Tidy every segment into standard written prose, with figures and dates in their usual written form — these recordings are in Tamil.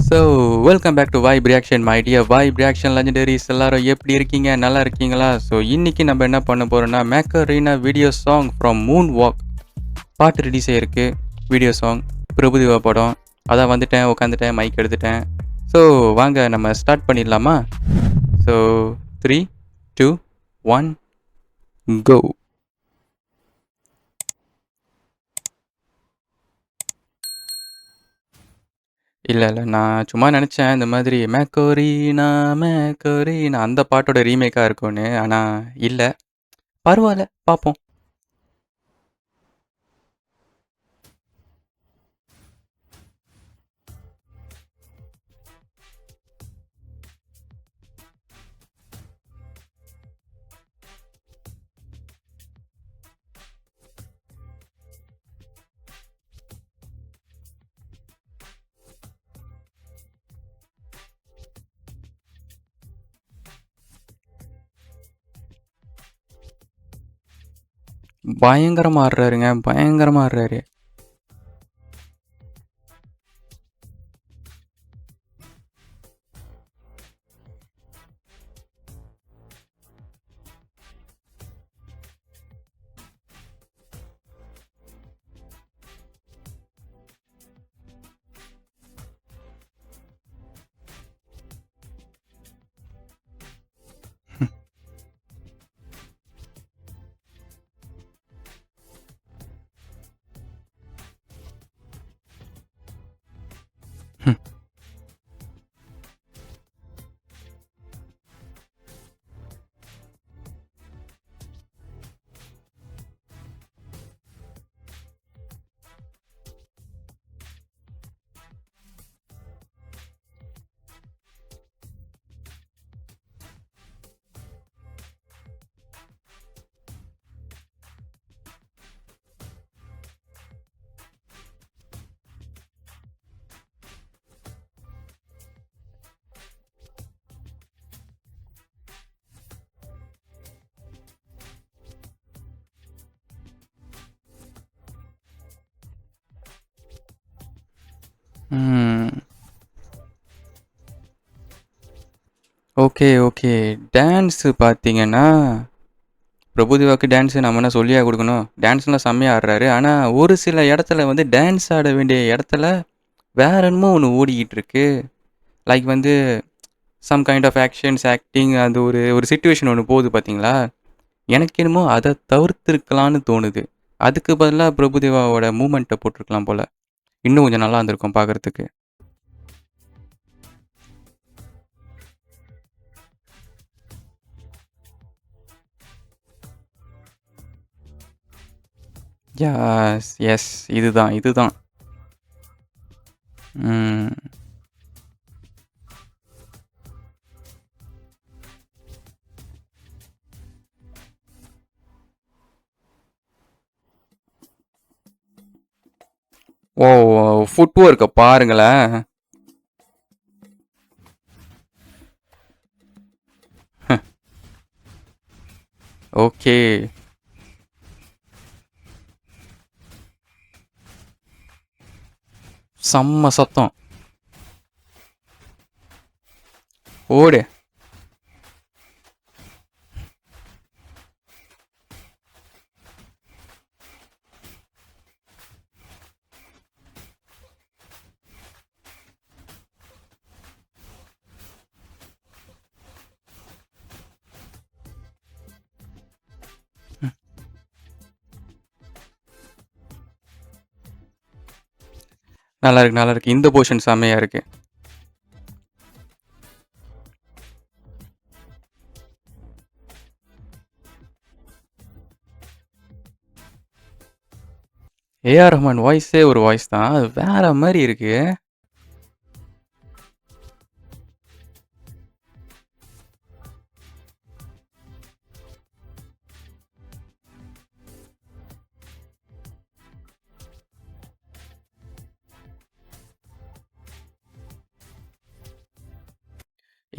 So welcome back to Vibe Reaction my dear Vibe Reaction legendaries எல்லாரும் எப்படி இருக்கீங்க? நல்லா இருக்கீங்களா? ஸோ இன்னைக்கு நம்ம என்ன பண்ண போறோம்னா மேக்கரீனா video song from Moon walk பாட்டு ரிலீஸ் ஆயிருக்கு. வீடியோ சாங் பிரபுதேவா படம். அதான் வந்துட்டேன், உட்காந்துட்டேன், மைக் எடுத்துட்டேன். ஸோ வாங்க நம்ம ஸ்டார்ட் பண்ணிடலாமா? ஸோ 3, 2, 1 கோ. இல்லை நான் சும்மா நினச்சேன் இந்த மாதிரி மேக்கோரீனா மேக்கோரீனா அந்த பாட்டோட ரீமேக்காக இருக்கும்னு. ஆனால் இல்லை, பரவாயில்ல பார்ப்போம். பயங்கரமா ஆடுறாருங்க, பயங்கரமா ஆடுறாரு. Okay okay. டான்ஸு பார்த்தீங்கன்னா பிரபுதேவாவுக்கு டான்ஸு நம்ம என்ன சொல்லியா கொடுக்கணும்? டான்ஸ்லாம் செம்மையாக ஆடுறாரு. ஆனால் ஒரு சில இடத்துல வந்து டான்ஸ் ஆட வேண்டிய இடத்துல வேற என்னமோ ஒன்று ஓடிக்கிட்டு இருக்கு. லைக் வந்து some kind of actions acting, அது ஒரு ஒரு சுச்சுவேஷன் ஒன்று போகுது பார்த்தீங்களா? எனக்கு என்னமோ அதை தவிர்த்திருக்கலான்னு தோணுது. அதுக்கு பதிலாக பிரபுதேவாவோட மூமெண்ட்டை போட்டிருக்கலாம் போல். இன்னும் கொஞ்சம் நல்லா இருந்திருக்கும் பார்க்குறதுக்கு. யாஸ் எஸ், இதுதான் இதுதான். ம். ஓ, ஃபுட் ஒர்க்கை பாருங்களேன். ஓகே. செம்ம சத்தம். ஓடு. நல்லா இருக்கு, நல்லா இருக்கு. இந்த போர்ஷன் செம்மையா இருக்கு. ஏஆர் ரஹ்மான் வாய்ஸே ஒரு வாய்ஸ் தான், அது வேற மாதிரி இருக்கு.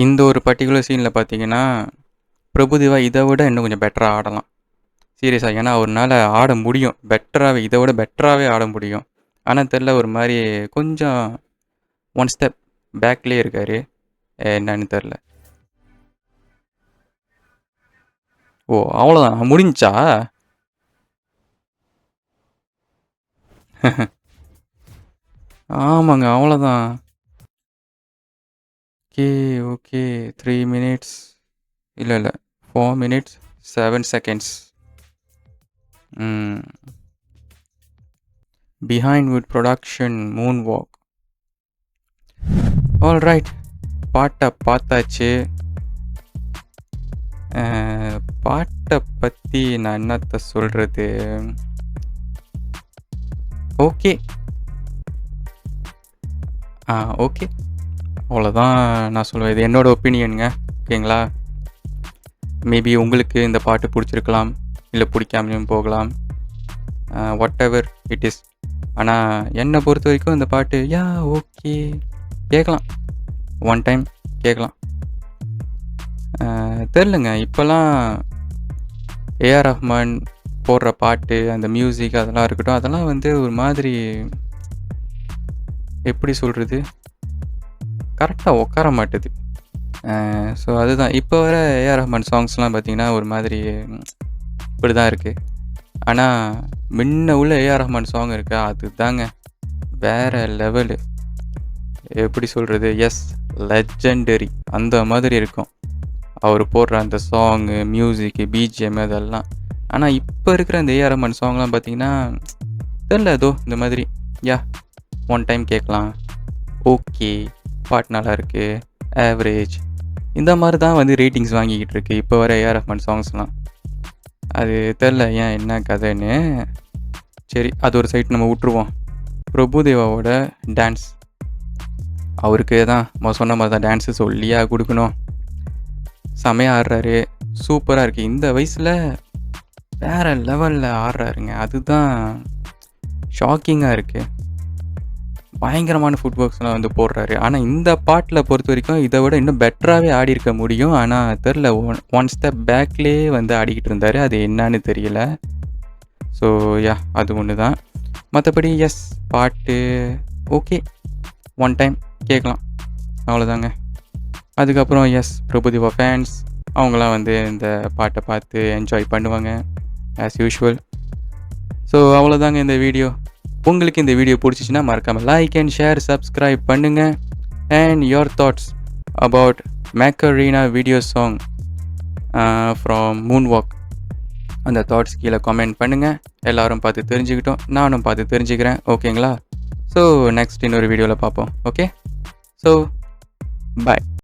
இந்த ஒரு பர்டிகுலர் சீனில் பார்த்தீங்கன்னா பிரபுதேவா இதை விட இன்னும் கொஞ்சம் பெட்டராக ஆடலாம். சீரியஸாக, ஏன்னா அவர்னால ஆட முடியும் பெட்டராகவே, இதை விட பெட்டராகவே ஆட முடியும். ஆனால் தெரில, ஒரு மாதிரி கொஞ்சம் ஒன் ஸ்டெப் பேக்லேயே இருக்காரு. என்னன்னு தெரில. ஓ! அவ்வளோதான் முடிஞ்சுச்சா? ஆமாங்க, அவ்வளோதான். Okay, okay. 3 மினிட்ஸ் இல்ல. 4 minutes 7 seconds. Behind would production Moon walk. Alright, பாட்டை பார்த்தாச்சு. பாட்டை பற்றி நான் என்னத்த சொல்கிறது? ஓகே. ஓகே, அவ்வளோதான் நான் சொல்லுவேன். இது என்னோட ஒப்பீனியனுங்க. ஓகேங்களா? மேபி உங்களுக்கு இந்த பாட்டு பிடிச்சிருக்கலாம், இல்லை பிடிக்காமலும் போகலாம். What ever it is. ஆனால் என்னை பொறுத்த வரைக்கும் இந்த பாட்டு ஓகே, கேட்கலாம். ஒன் டைம் கேட்கலாம். தெரிலங்க, இப்போல்லாம் ஏஆர் ரஹ்மான் போடுற பாட்டு, அந்த மியூசிக் அதெல்லாம் இருக்கட்டும், அதெல்லாம் வந்து ஒரு மாதிரி எப்படி சொல்கிறது, கரெக்டாக உட்கார மாட்டுது. ஸோ அதுதான் இப்போ வர ஏஆர் ரஹ்மான் சாங்ஸ்லாம் பார்த்திங்கன்னா ஒரு மாதிரி இப்படி தான் இருக்குது. ஆனால் முன்ன உள்ள ஏஆர் ரஹ்மான் சாங் இருக்கா, அது தாங்க வேறு லெவலு. எப்படி சொல்கிறது, லெஜெண்டரி அந்த மாதிரி இருக்கும் அவர் போடுற அந்த சாங்கு, மியூசிக்கு, பிஜிஎம் அதெல்லாம். ஆனால் இப்போ இருக்கிற அந்த ஏஆர் ரஹ்மான் சாங்லாம் பார்த்திங்கன்னா தெரில, ஏதோ இந்த மாதிரி ஒன் டைம் கேட்கலாம், ஓகே, பாட்டு நல்லா இருக்குது, ஆவரேஜ், இந்த மாதிரி தான் வந்து ரேட்டிங்ஸ் வாங்கிக்கிட்டு இருக்கு இப்போ வர ஏஆர் ரஹ்மான் சாங்ஸ்லாம். அது தெரில ஏன் என்ன கதைன்னு. சரி, அது ஒரு சைட் நம்ம விட்டுருவோம். பிரபுதேவாவோட டான்ஸ், அவருக்கு தான் சொன்ன மாதிரி தான் டான்ஸு சொல்லியா கொடுக்கணும். செமையாக ஆடுறாரு, சூப்பராக இருக்குது. இந்த வயசில் வேறு லெவலில் ஆடுறாருங்க, அதுதான் ஷாக்கிங்காக இருக்குது. பயங்கரமான ஃபுட் ஒர்க்ஸ்லாம் வந்து போடுறாரு. ஆனால் இந்த பாட்டில் பொறுத்த வரைக்கும் இதை விட இன்னும் பெட்டராகவே ஆடி இருக்க முடியும். ஆனால் தெரில, ஒன் ஸ்டெப் பேக்லேயே வந்து ஆடிக்கிட்டு இருந்தார். அது என்னன்னு தெரியல. ஸோ அது ஒன்று தான். மற்றபடி பாட்டு ஓகே, ஒன் டைம் கேட்கலாம், அவ்வளோதாங்க. அதுக்கப்புறம் பிரபுதேவா ஃபேன்ஸ் அவங்களாம் வந்து இந்த பாட்டை பார்த்து என்ஜாய் பண்ணுவாங்க ஆஸ் யூஷுவல். ஸோ அவ்வளோதாங்க இந்த வீடியோ. உங்களுக்கு இந்த வீடியோ பிடிச்சிச்சின்னா மறக்காமல் லைக் அண்ட் ஷேர், சப்ஸ்கிரைப் பண்ணுங்கள். And your thoughts about மேக்கரீனா video song from Moon walk, அந்த தாட்ஸ் கீழே கமெண்ட் பண்ணுங்கள். எல்லோரும் பார்த்து தெரிஞ்சுக்கிட்டோம், நானும் பார்த்து தெரிஞ்சுக்கிறேன். ஓகேங்களா? ஸோ நெக்ஸ்ட் இன்னொரு வீடியோவில் பார்ப்போம். Okay, so bye.